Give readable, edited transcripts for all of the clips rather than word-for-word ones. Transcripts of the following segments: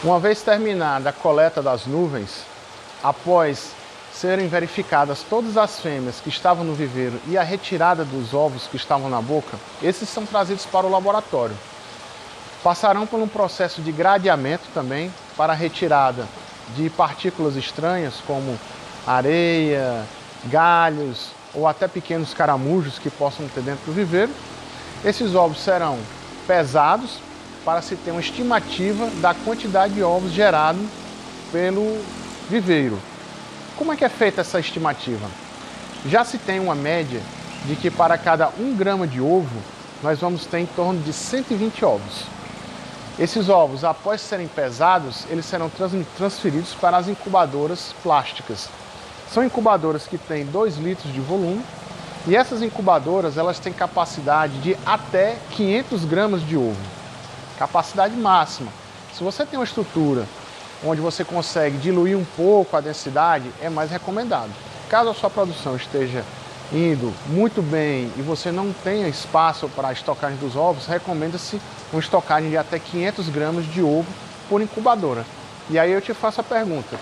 Uma vez terminada a coleta das nuvens, após serem verificadas todas as fêmeas que estavam no viveiro e a retirada dos ovos que estavam na boca, esses são trazidos para o laboratório. Passarão por um processo de gradeamento também para a retirada de partículas estranhas como areia, galhos ou até pequenos caramujos que possam ter dentro do viveiro. Esses ovos serão pesados para se ter uma estimativa da quantidade de ovos gerados pelo viveiro. Como é que é feita essa estimativa? Já se tem uma média de que para cada 1 grama de ovo, nós vamos ter em torno de 120 ovos. Esses ovos, após serem pesados, eles serão transferidos para as incubadoras plásticas. São incubadoras que têm 2 litros de volume e essas incubadoras elas têm capacidade de até 500 gramas de ovo. Capacidade máxima. Se você tem uma estrutura onde você consegue diluir um pouco a densidade, é mais recomendado. Caso a sua produção esteja indo muito bem e você não tenha espaço para a estocagem dos ovos, recomenda-se uma estocagem de até 500 gramas de ovo por incubadora. E aí eu te faço a pergunta,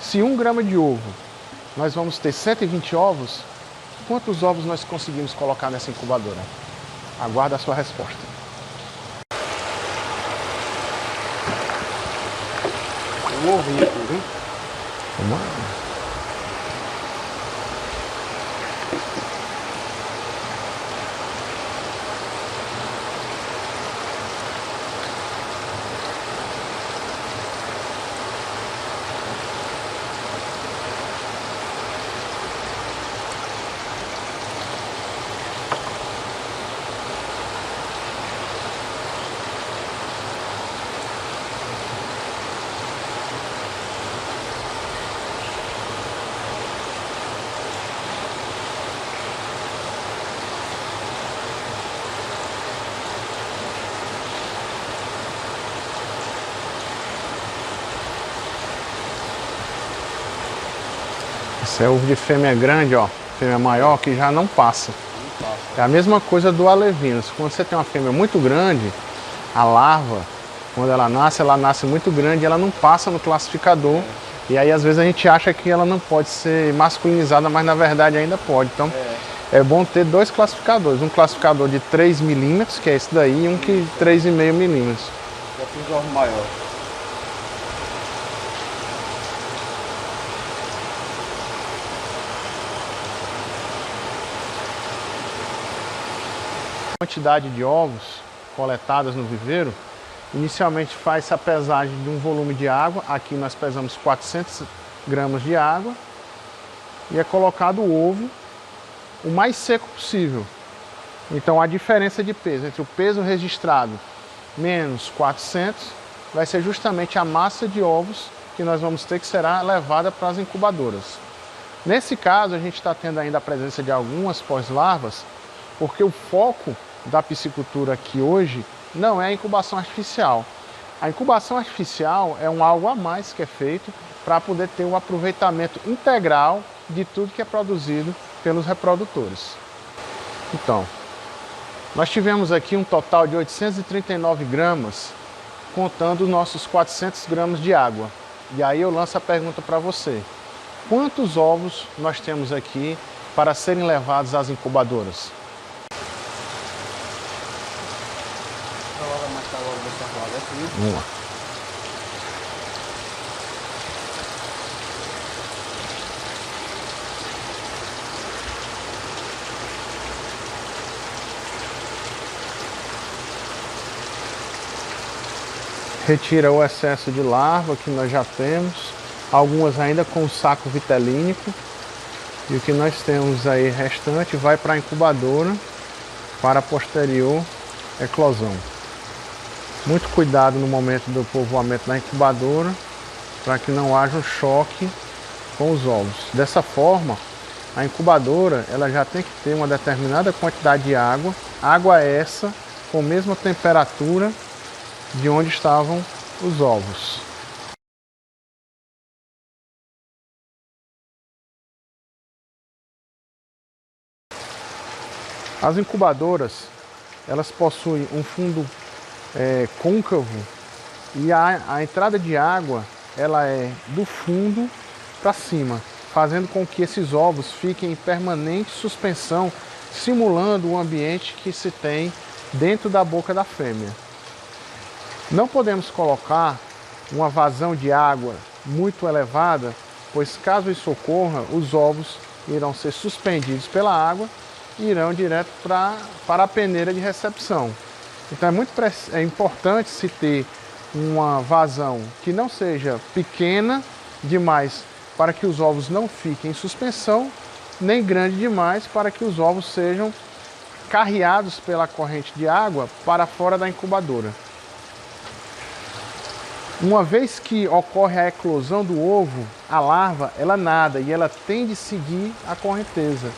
se 1 grama de ovo nós vamos ter 120 ovos, quantos ovos nós conseguimos colocar nessa incubadora? Aguardo a sua resposta. Um ovinho aqui, viu? Vamos lá. Esse é ovo de fêmea grande, ó, fêmea maior, que já não passa. É a mesma coisa do alevinos. Quando você tem uma fêmea muito grande, a larva, quando ela nasce muito grande, ela não passa no classificador. E aí às vezes a gente acha que ela não pode ser masculinizada, mas na verdade ainda pode. Então é bom ter 2 classificadores. Um classificador de 3 milímetros, que é esse daí, e um que 3,5 milímetros. Já fiz o ovo maior. Quantidade de ovos coletadas no viveiro, inicialmente faz a pesagem de um volume de água. Aqui nós pesamos 400 gramas de água e é colocado o ovo o mais seco possível. Então a diferença de peso entre o peso registrado menos 400 vai ser justamente a massa de ovos que nós vamos ter, que será levada para as incubadoras. Nesse caso a gente está tendo ainda a presença de algumas pós-larvas, porque o foco da piscicultura aqui hoje não é a incubação artificial. A incubação artificial é algo a mais que é feito para poder ter um aproveitamento integral de tudo que é produzido pelos reprodutores. Então, nós tivemos aqui um total de 839 gramas, contando os nossos 400 gramas de água. E aí eu lanço a pergunta para você. Quantos ovos nós temos aqui para serem levados às incubadoras? Vamos lá. Retira o excesso de larva que nós já temos, algumas ainda com o saco vitelínico, e o que nós temos aí restante vai para a incubadora para a posterior eclosão. Muito cuidado no momento do povoamento da incubadora, para que não haja um choque com os ovos. Dessa forma, a incubadora ela já tem que ter uma determinada quantidade de água, água essa com a mesma temperatura de onde estavam os ovos. As incubadoras, elas possuem um fundo côncavo E a entrada de água, ela é do fundo para cima, fazendo com que esses ovos fiquem em permanente suspensão, simulando o ambiente que se tem dentro da boca da fêmea. Não podemos colocar uma vazão de água muito elevada, pois caso isso ocorra, os ovos irão ser suspendidos pela água e irão direto para a peneira de recepção. Então é importante se ter uma vazão que não seja pequena demais para que os ovos não fiquem em suspensão, nem grande demais para que os ovos sejam carreados pela corrente de água para fora da incubadora. Uma vez que ocorre a eclosão do ovo, a larva ela nada e ela tem de seguir a correnteza.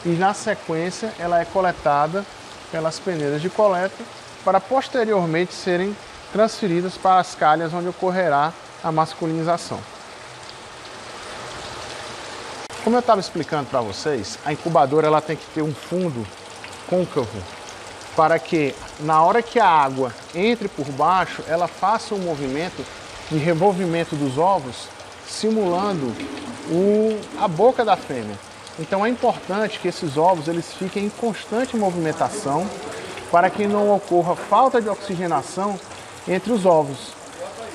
E na sequência ela é coletada pelas peneiras de coleta para posteriormente serem transferidas para as calhas onde ocorrerá a masculinização. Como eu estava explicando para vocês, a incubadora ela tem que ter um fundo côncavo para que na hora que a água entre por baixo, ela faça um movimento de revolvimento dos ovos, simulando a boca da fêmea. Então é importante que esses ovos eles fiquem em constante movimentação para que não ocorra falta de oxigenação entre os ovos.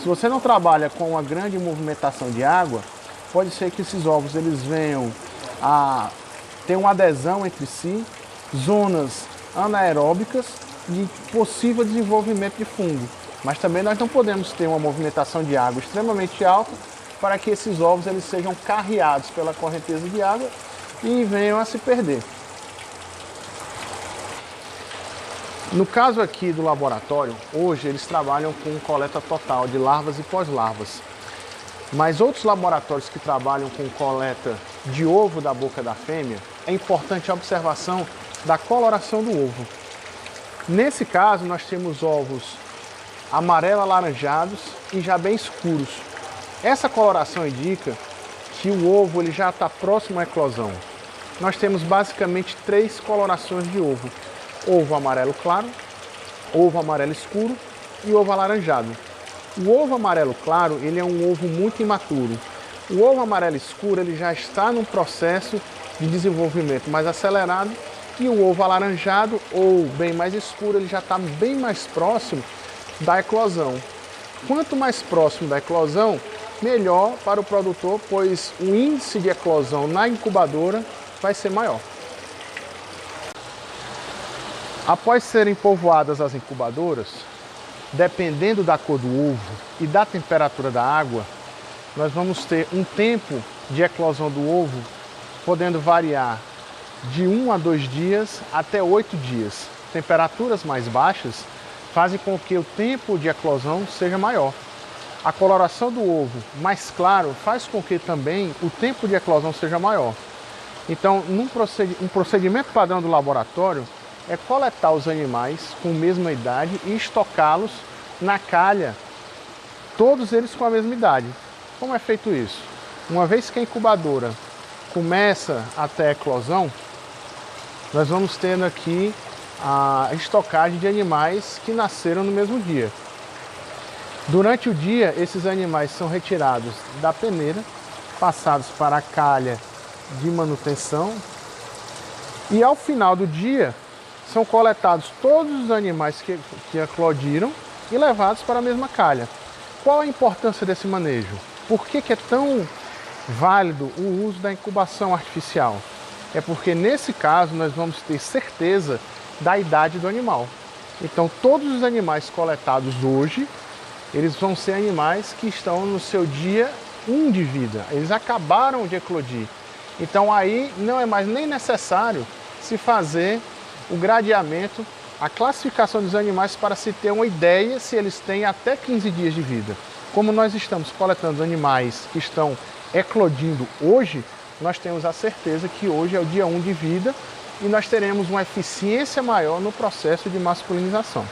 Se você não trabalha com uma grande movimentação de água, pode ser que esses ovos eles venham a ter uma adesão entre si, zonas anaeróbicas e possível desenvolvimento de fungo. Mas também nós não podemos ter uma movimentação de água extremamente alta para que esses ovos eles sejam carreados pela correnteza de água e venham a se perder. No caso aqui do laboratório, hoje eles trabalham com coleta total de larvas e pós-larvas. Mas outros laboratórios que trabalham com coleta de ovo da boca da fêmea, é importante a observação da coloração do ovo. Nesse caso, nós temos ovos amarelo-alaranjados e já bem escuros. Essa coloração indica que o ovo ele já está próximo à eclosão. Nós temos basicamente 3 colorações de ovo. Ovo amarelo claro, ovo amarelo escuro e ovo alaranjado. O ovo amarelo claro ele é um ovo muito imaturo. O ovo amarelo escuro ele já está num processo de desenvolvimento mais acelerado e o ovo alaranjado ou bem mais escuro ele já está bem mais próximo da eclosão. Quanto mais próximo da eclosão, melhor para o produtor, pois o índice de eclosão na incubadora vai ser maior. Após serem povoadas as incubadoras, dependendo da cor do ovo e da temperatura da água, nós vamos ter um tempo de eclosão do ovo podendo variar de 1 a 2 dias até 8 dias. Temperaturas mais baixas fazem com que o tempo de eclosão seja maior. A coloração do ovo mais claro faz com que também o tempo de eclosão seja maior. Então, um procedimento padrão do laboratório é coletar os animais com a mesma idade e estocá-los na calha, todos eles com a mesma idade. Como é feito isso? Uma vez que a incubadora começa até a eclosão, nós vamos tendo aqui a estocagem de animais que nasceram no mesmo dia. Durante o dia, esses animais são retirados da peneira, passados para a calha de manutenção e ao final do dia são coletados todos os animais que eclodiram e levados para a mesma calha. Qual a importância desse manejo? Por que é tão válido o uso da incubação artificial? É porque nesse caso nós vamos ter certeza da idade do animal. Então todos os animais coletados hoje, eles vão ser animais que estão no seu dia 1 de vida. Eles acabaram de eclodir. Então aí não é mais nem necessário se fazer o gradeamento, a classificação dos animais para se ter uma ideia se eles têm até 15 dias de vida. Como nós estamos coletando animais que estão eclodindo hoje, nós temos a certeza que hoje é o dia 1 de vida e nós teremos uma eficiência maior no processo de masculinização.